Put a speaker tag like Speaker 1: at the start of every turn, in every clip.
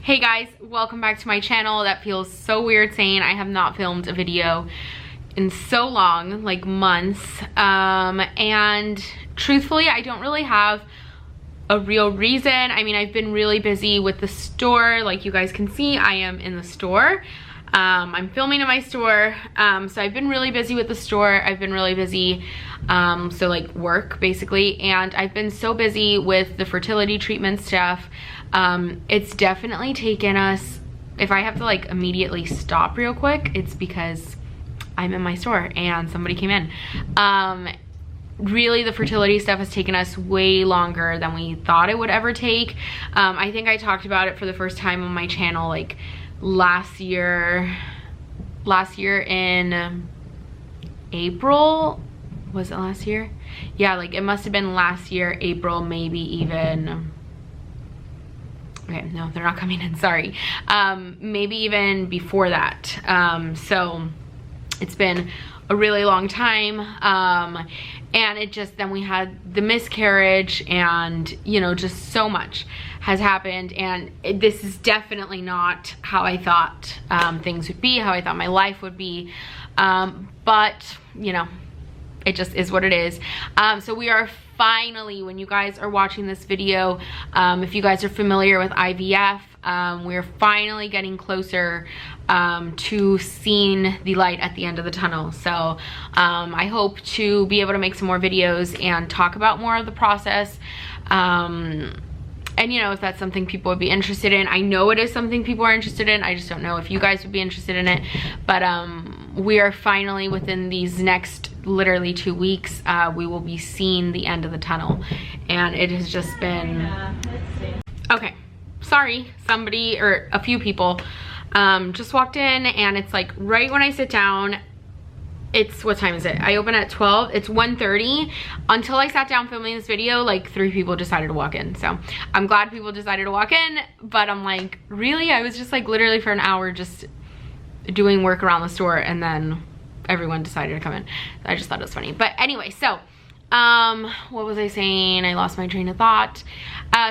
Speaker 1: Hey guys, welcome back to my channel. That feels so weird saying I have not filmed a video in so long, like months. And truthfully, I don't really have a real reason. I mean, I've been really busy with the store. Like you guys can see, I am in the store. I'm filming in my store. So I've been really busy with the store. I've been really busy, so like work basically. And I've been so busy with the fertility treatment stuff. It's definitely taken us, if I have to like immediately stop real quick, it's because I'm in my store and somebody came in. Really, the fertility stuff has taken us way longer than we thought it would ever take. I think I talked about it for the first time on my channel like last year in April. Was it last year? Yeah, like it must have been last year, April, maybe even. Okay, no, they're not coming in, sorry. Maybe even before that. So it's been a really long time. And it just, then we had the miscarriage and, you know, just so much has happened. And this is definitely not how I thought things would be, how I thought my life would be. But, you know, it just is what it is. So we are finally, when you guys are watching this video, if you guys are familiar with IVF, we're finally getting closer to seeing the light at the end of the tunnel. So I hope to be able to make some more videos and talk about more of the process. And you know, if that's something people would be interested in. I know it is something people are interested in. I just don't know if you guys would be interested in it. But we are finally, within these next literally 2 weeks, we will be seeing the end of the tunnel. And it has just been... Okay, sorry, somebody or a few people just walked in, and it's like right when I sit down, it's, what time is it? I open at 12, it's 1:30. Until I sat down filming this video, like 3 people decided to walk in. So I'm glad people decided to walk in, but I'm like, really? I was just like literally for an hour just doing work around the store, and then everyone decided to come in. I just thought it was funny. But anyway, so what was I saying? I lost my train of thought.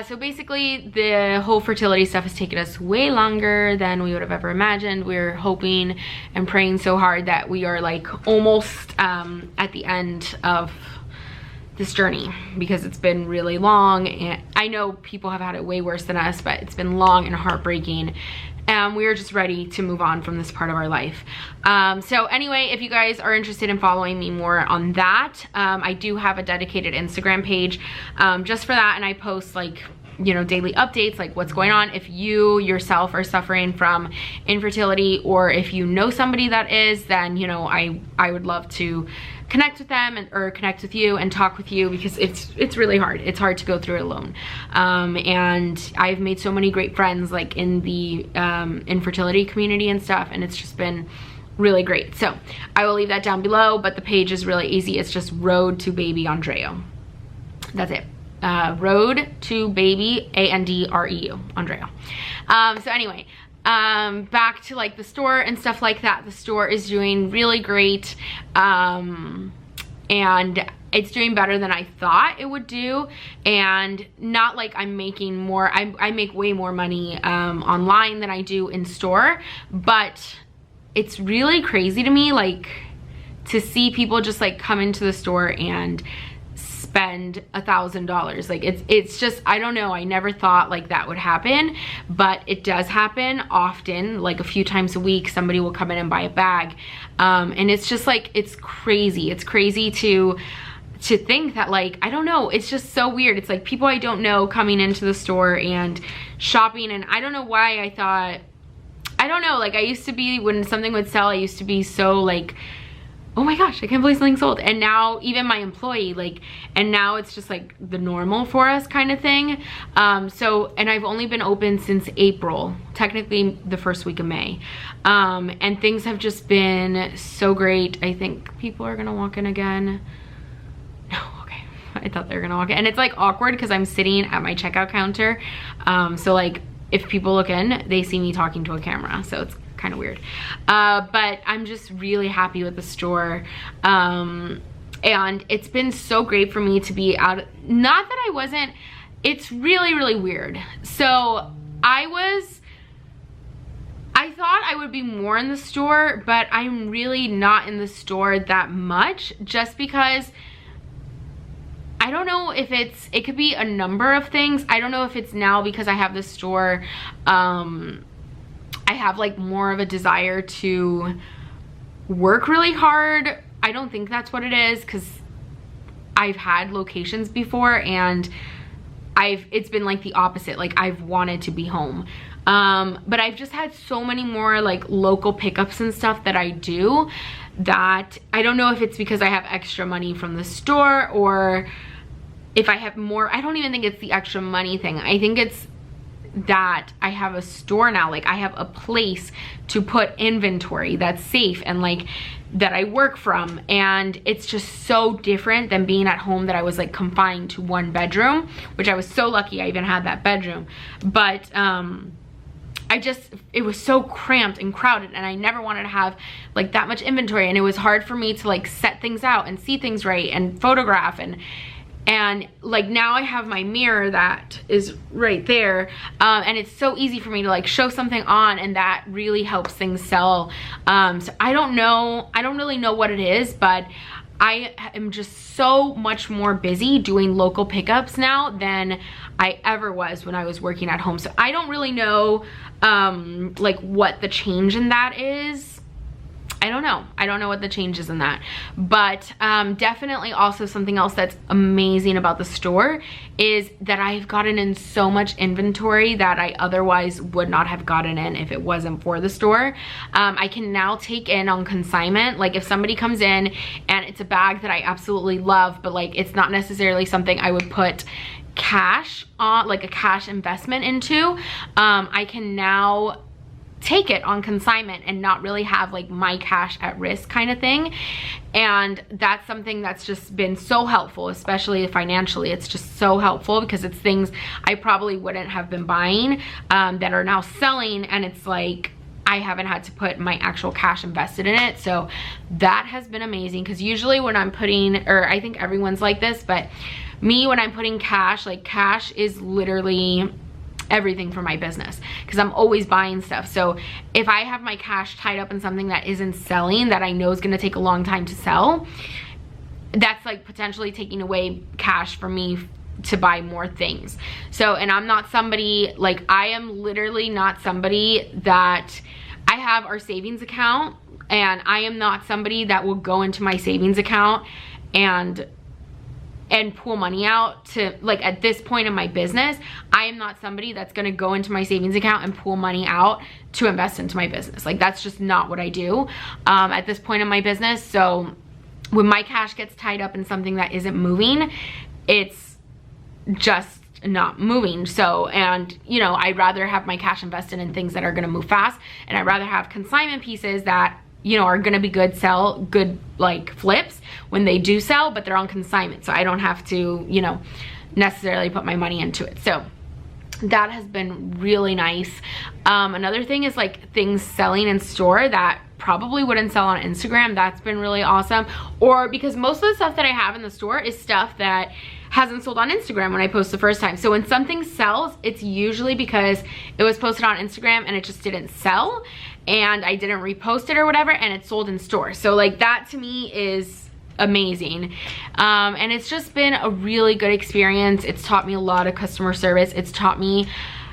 Speaker 1: So basically the whole fertility stuff has taken us way longer than we would have ever imagined. We're hoping and praying so hard that we are like almost at the end of this journey, because it's been really long, and I know people have had it way worse than us, but it's been long and heartbreaking. We are just ready to move on from this part of our life. So anyway, if you guys are interested in following me more on that, I do have a dedicated Instagram page just for that, and I post like, you know, daily updates, like what's going on. If you yourself are suffering from infertility, or if you know somebody that is, then, you know, I would love to connect with them or connect with you and talk with you, because it's really hard. It's hard to go through it alone. And I've made so many great friends like in the infertility community and stuff, and it's just been really great. So I will leave that down below, but the page is really easy. It's just Road to Baby Andreu. That's it. Road to Baby Andreu. So anyway, back to like the store and stuff like that. The store is doing really great, and it's doing better than I thought it would do. And not like I'm making more, I make way more money online than I do in store, but it's really crazy to me, like, to see people just like come into the store and spend $1,000. Like it's just, I don't know, I never thought like that would happen, but it does happen often. Like a few times a week somebody will come in and buy a bag, and it's just like, it's crazy to think that, like, I don't know, it's just so weird. It's like people I don't know coming into the store and shopping, and I don't know why I thought, I don't know, like I used to be, when something would sell, I used to be so like, oh my gosh, I can't believe something sold. And now even my employee, like, and now it's just like the normal for us kind of thing. So, and I've only been open since April, technically the first week of May. And things have just been so great. I think people are gonna walk in again. No, okay, I thought they were gonna walk in. And it's like awkward because I'm sitting at my checkout counter. So like if people look in, they see me talking to a camera. So it's kind of weird, but I'm just really happy with the store, and it's been so great for me to be out. Not that I wasn't, it's really weird. So I was thought I would be more in the store, but I'm really not in the store that much, just because I don't know if it could be a number of things. I don't know if it's now because I have the store, I have like more of a desire to work really hard. I don't think that's what it is, because I've had locations before and it's been like the opposite. Like I've wanted to be home. But I've just had so many more like local pickups and stuff that I do, that I don't know if it's because I have extra money from the store, or if I have more. I don't even think it's the extra money thing. I think it's that I have a store now. Like I have a place to put inventory that's safe and like that I work from, and it's just so different than being at home, that I was like confined to one bedroom, which I was so lucky I even had that bedroom. But it was so cramped and crowded, and I never wanted to have like that much inventory, and it was hard for me to like set things out and see things right and photograph, and like now I have my mirror that is right there, and it's so easy for me to like show something on, and that really helps things sell. So I don't really know what it is, but I am just so much more busy doing local pickups now than I ever was when I was working at home. So I don't really know like what the change in that is. I don't know what the change is in that. But definitely also something else that's amazing about the store is that I've gotten in so much inventory that I otherwise would not have gotten in if it wasn't for the store. I can now take in on consignment. Like if somebody comes in and it's a bag that I absolutely love, but like it's not necessarily something I would put cash on, like a cash investment into, I can now take it on consignment and not really have like my cash at risk kind of thing. And that's something that's just been so helpful, especially financially. It's just so helpful because it's things I probably wouldn't have been buying that are now selling, and it's like I haven't had to put my actual cash invested in it. So that has been amazing, because usually when I'm putting, or I think everyone's like this, but me, when I'm putting cash, like cash is literally everything for my business, because I'm always buying stuff. So if I have my cash tied up in something that isn't selling, that I know is going to take a long time to sell, that's like potentially taking away cash for me to buy more things. So, and I'm not somebody, like I am literally not somebody that, I have our savings account, and I am not somebody that will go into my savings account and pull money out to, like at this point in my business, I am not somebody that's gonna go into my savings account and pull money out to invest into my business. Like that's just not what I do at this point in my business. So when my cash gets tied up in something that isn't moving, it's just not moving. So, and you know, I'd rather have my cash invested in things that are gonna move fast, and I'd rather have consignment pieces that, you know, are gonna be good like flips when they do sell, but they're on consignment, so I don't have to, you know, necessarily put my money into it. So that has been really nice. Another thing is like things selling in store that probably wouldn't sell on Instagram. That's been really awesome. Or because most of the stuff that I have in the store is stuff that hasn't sold on Instagram when I post the first time. So when something sells, it's usually because it was posted on Instagram and it just didn't sell, and I didn't repost it or whatever, and it sold in store. So like that to me is amazing. And it's just been a really good experience. It's taught me a lot of customer service. It's taught me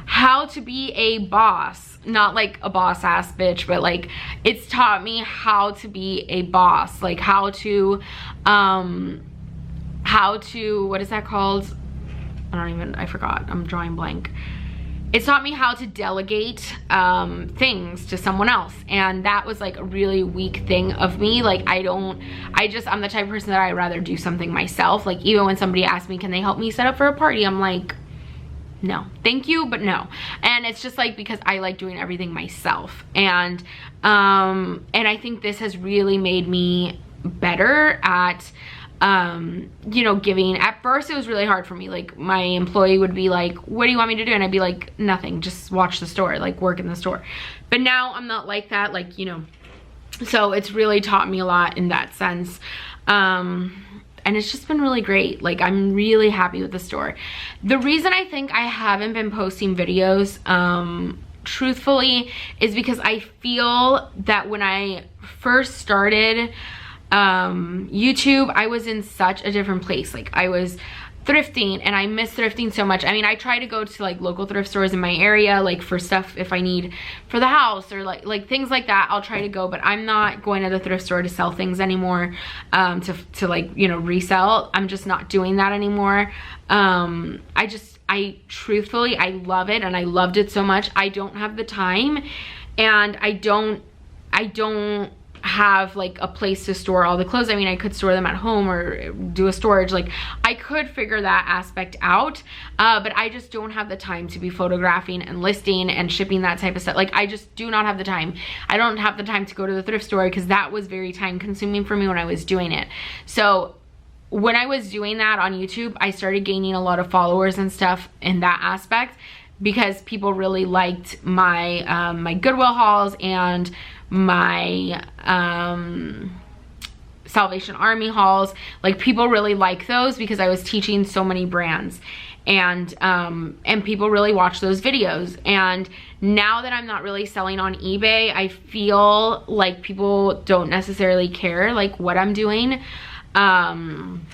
Speaker 1: how to be a boss, not like a boss ass bitch, but like it's taught me how to be a boss, like how to what is that called? I forgot, I'm drawing blank. It's taught me how to delegate things to someone else, and that was like a really weak thing of me. Like I'm the type of person that I'd rather do something myself. Like even when somebody asks me, can they help me set up for a party, I'm like, no, thank you, but no. And it's just like because I like doing everything myself, and I think this has really made me better at you know, giving. At first it was really hard for me. Like my employee would be like, what do you want me to do? And I'd be like, nothing, just watch the store, like work in the store. But now I'm not like that, like, you know, so it's really taught me a lot in that sense. And it's just been really great. Like I'm really happy with the store. The reason I think I haven't been posting videos truthfully is because I feel that when I first started YouTube, I was in such a different place. Like, I was thrifting, and I miss thrifting so much. I mean, I try to go to like local thrift stores in my area, like for stuff if I need for the house, or like things like that, I'll try to go, but I'm not going to the thrift store to sell things anymore, to like, you know, resell. I'm just not doing that anymore. I truthfully, I love it, and I loved it so much. I don't have the time, and I don't have like a place to store all the clothes. I mean, I could store them at home or do a storage, like I could figure that aspect out, but I just don't have the time to be photographing and listing and shipping that type of stuff. Like, I just do not have the time. I don't have the time to go to the thrift store, because that was very time consuming for me when I was doing it. So when I was doing that on YouTube, I started gaining a lot of followers and stuff in that aspect, because people really liked my my Goodwill hauls and my Salvation Army hauls. Like, people really like those because I was teaching so many brands, and people really watch those videos. And now that I'm not really selling on eBay, I feel like people don't necessarily care like what I'm doing. And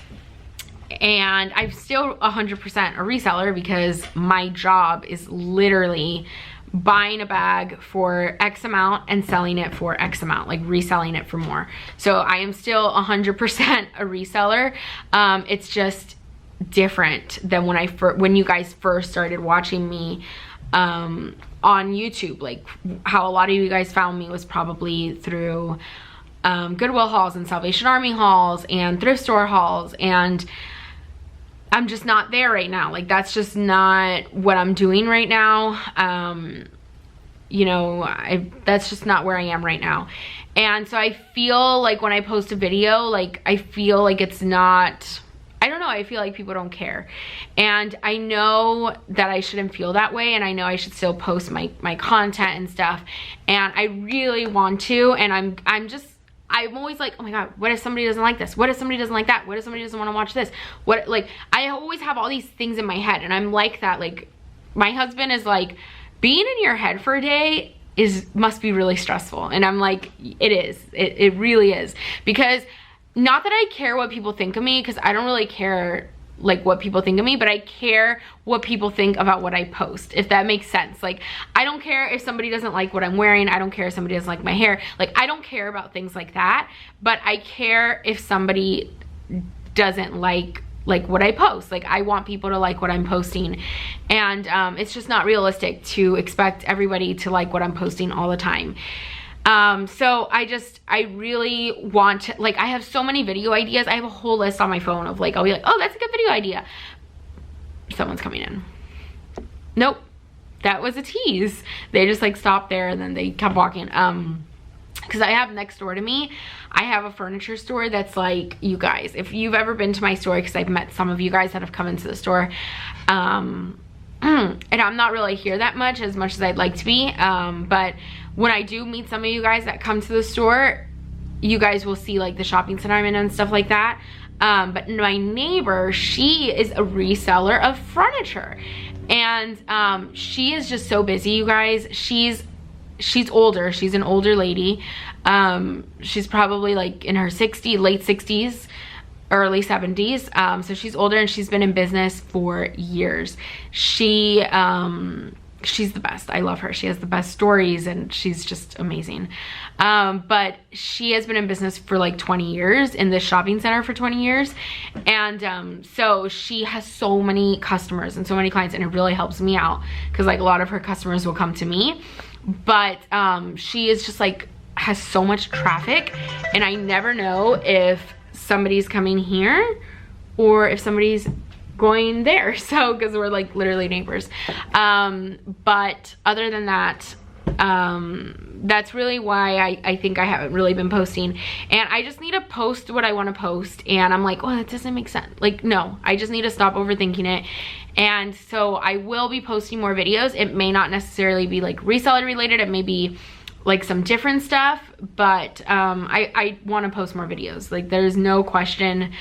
Speaker 1: I'm still 100% a reseller, because my job is literally buying a bag for X amount and selling it for X amount, like reselling it for more. So I am still 100% a reseller. It's just different than when you guys first started watching me on YouTube. Like, how a lot of you guys found me was probably through Goodwill hauls and Salvation Army hauls and thrift store hauls, and I'm just not there right now. Like, that's just not what I'm doing right now. You know, that's just not where I am right now. And so I feel like when I post a video, like, I feel like it's not, I don't know, I feel like people don't care. And I know that I shouldn't feel that way, and I know I should still post my content and stuff. And I really want to, and I'm always like, oh my God, what if somebody doesn't like this? What if somebody doesn't like that? What if somebody doesn't want to watch this? What, like, I always have all these things in my head, and I'm like that. Like, my husband is like, being in your head for a day must be really stressful. And I'm like, it is. It really is. Because not that I care what people think of me, because I don't really care like what people think of me, but I care what people think about what I post, if that makes sense. Like, I don't care if somebody doesn't like what I'm wearing. I don't care if somebody doesn't like my hair. Like, I don't care about things like that, but I care if somebody doesn't like what I post. Like, I want people to like what I'm posting, and it's just not realistic to expect everybody to like what I'm posting all the time. So I really want to, like, I have so many video ideas. I have a whole list on my phone of like, I'll be like, oh, that's a good video idea. Someone's coming in. Nope, that was a tease. They just like stopped there and then they kept walking. Because I have next door to me, I have a furniture store that's like, you guys, if you've ever been to my store, because I've met some of you guys that have come into the store, and I'm not really here that much as I'd like to be, but when I do meet some of you guys that come to the store, you guys will see like the shopping center I'm in and stuff like that. But my neighbor, she is a reseller of furniture, and she is just so busy, you guys. She's older. She's an older lady. She's probably like in her late 60s, early 70s. So she's older, and she's been in business for years. She's the best. I love her. She has the best stories, and she's just amazing. But she has been in business for like 20 years, in this shopping center for 20 years. And so she has so many customers and so many clients, and it really helps me out, because like a lot of her customers will come to me. But she is just like, has so much traffic, and I never know if somebody's coming here or if somebody's going there. So, because we're like literally neighbors. But other than that, that's really why I think I haven't really been posting, and I just need to post what I want to post. And I'm like, oh, that doesn't make sense. Like, no, I just need to stop overthinking it. And so I will be posting more videos. It may not necessarily be like reseller related. It may be like some different stuff, but I want to post more videos. Like, there's no question.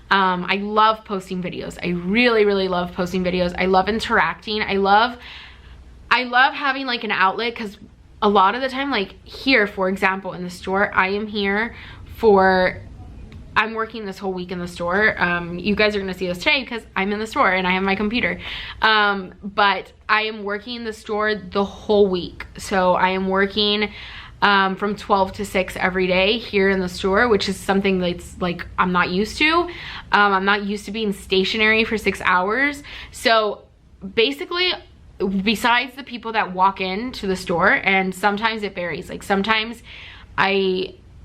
Speaker 1: I love posting videos. I really, really love posting videos. I love interacting. I love I love having like an outlet, because a lot of the time, like here, for example, in the store, I am here for, I'm working this whole week in the store. You guys are gonna see this today because I'm in the store and I have my computer. But I am working in the store the whole week. So I am working from 12 to 6 every day here in the store, which is something that's like I'm not used to. I'm not used to being stationary for 6 hours. So basically, besides the people that walk into the store, and sometimes it varies, like sometimes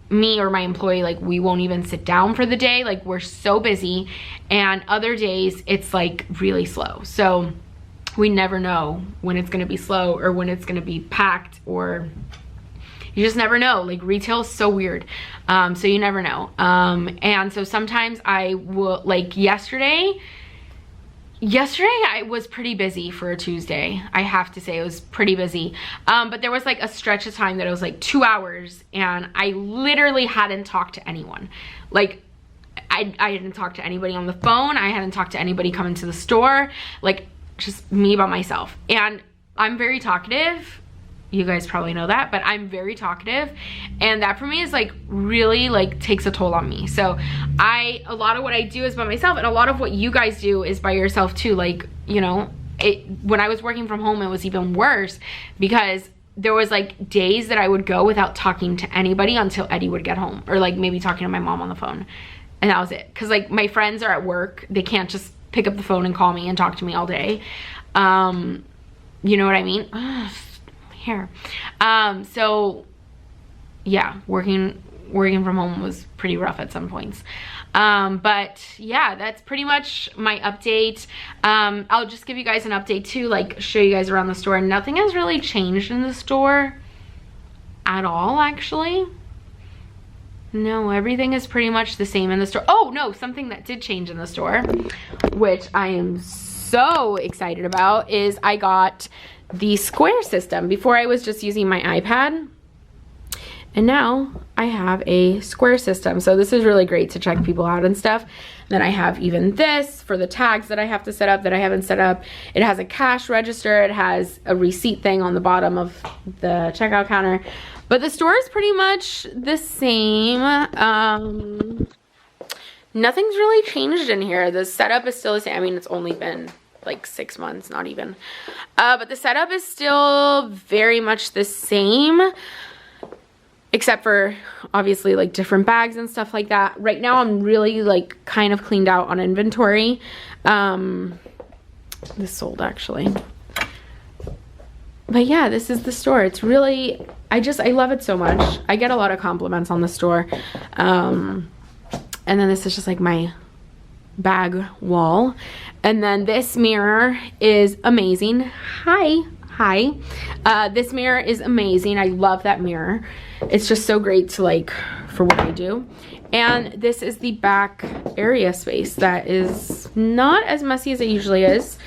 Speaker 1: me or my employee, like we won't even sit down for the day, like we're so busy, and other days it's like really slow. So we never know when it's gonna be slow or when it's gonna be packed, or you just never know. Like retail is so weird, so you never know. And so sometimes I will, like yesterday I was pretty busy for a Tuesday. I have to say it was pretty busy. But there was like a stretch of time that it was like 2 hours and I literally hadn't talked to anyone. Like I didn't talk to anybody on the phone. I hadn't talked to anybody coming to the store. Like just me by myself. And I'm very talkative. You guys probably know that, but I'm very talkative, and that for me is like really like takes a toll on me. So a lot of what I do is by myself, and a lot of what you guys do is by yourself too. Like, you know, when I was working from home, it was even worse because there was like days that I would go without talking to anybody until Eddie would get home, or like maybe talking to my mom on the phone, and that was it. Because like my friends are at work, they can't just pick up the phone and call me and talk to me all day. You know what I mean? Hair. So yeah, working from home was pretty rough at some points. But yeah, that's pretty much my update. I'll just give you guys an update too, like show you guys around the store. Nothing has really changed in the store at all, actually. No, everything is pretty much the same in the store. Oh no, something that did change in the store, which I am so excited about, is I got the Square system. Before I was just using my iPad, and now I have a Square system. So this is really great to check people out and stuff. Then I have even this for the tags that I have to set up that I haven't set up. It has a cash register. It has a receipt thing on the bottom of the checkout counter. But the store is pretty much the same. Nothing's really changed in here. The setup is still the same. I mean, it's only been like 6 months, not even. But the setup is still very much the same, except for obviously like different bags and stuff like that. Right now I'm really like kind of cleaned out on inventory. This sold actually. But yeah, this is the store. It's really, I love it so much. I get a lot of compliments on the store. And then this is just like my bag wall. And then this mirror is amazing. Hi. This mirror is amazing. I love that mirror. It's just so great to like for what I do. And this is the back area space that is not as messy as it usually is.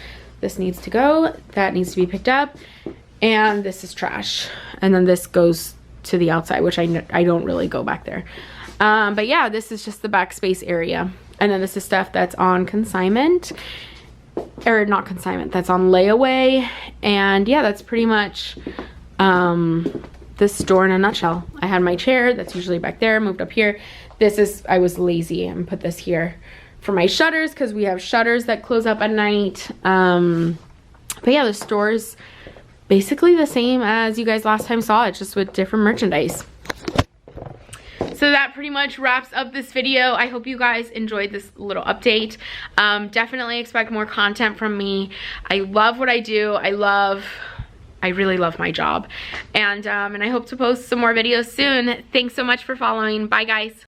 Speaker 1: This needs to go. That needs to be picked up. And this is trash. And then this goes to the outside, which I don't really go back there. But yeah, this is just the backspace area. And then this is stuff that's on consignment, or not consignment, that's on layaway. And yeah, that's pretty much this store in a nutshell. I had my chair that's usually back there, moved up here. This is, I was lazy and put this here for my shutters, because we have shutters that close up at night. But yeah, the store's basically the same as you guys last time saw it, just with different merchandise. So that pretty much wraps up this video. I hope you guys enjoyed this little update. Definitely expect more content from me. I love what I do. I really love my job. And I hope to post some more videos soon. Thanks so much for following. Bye guys.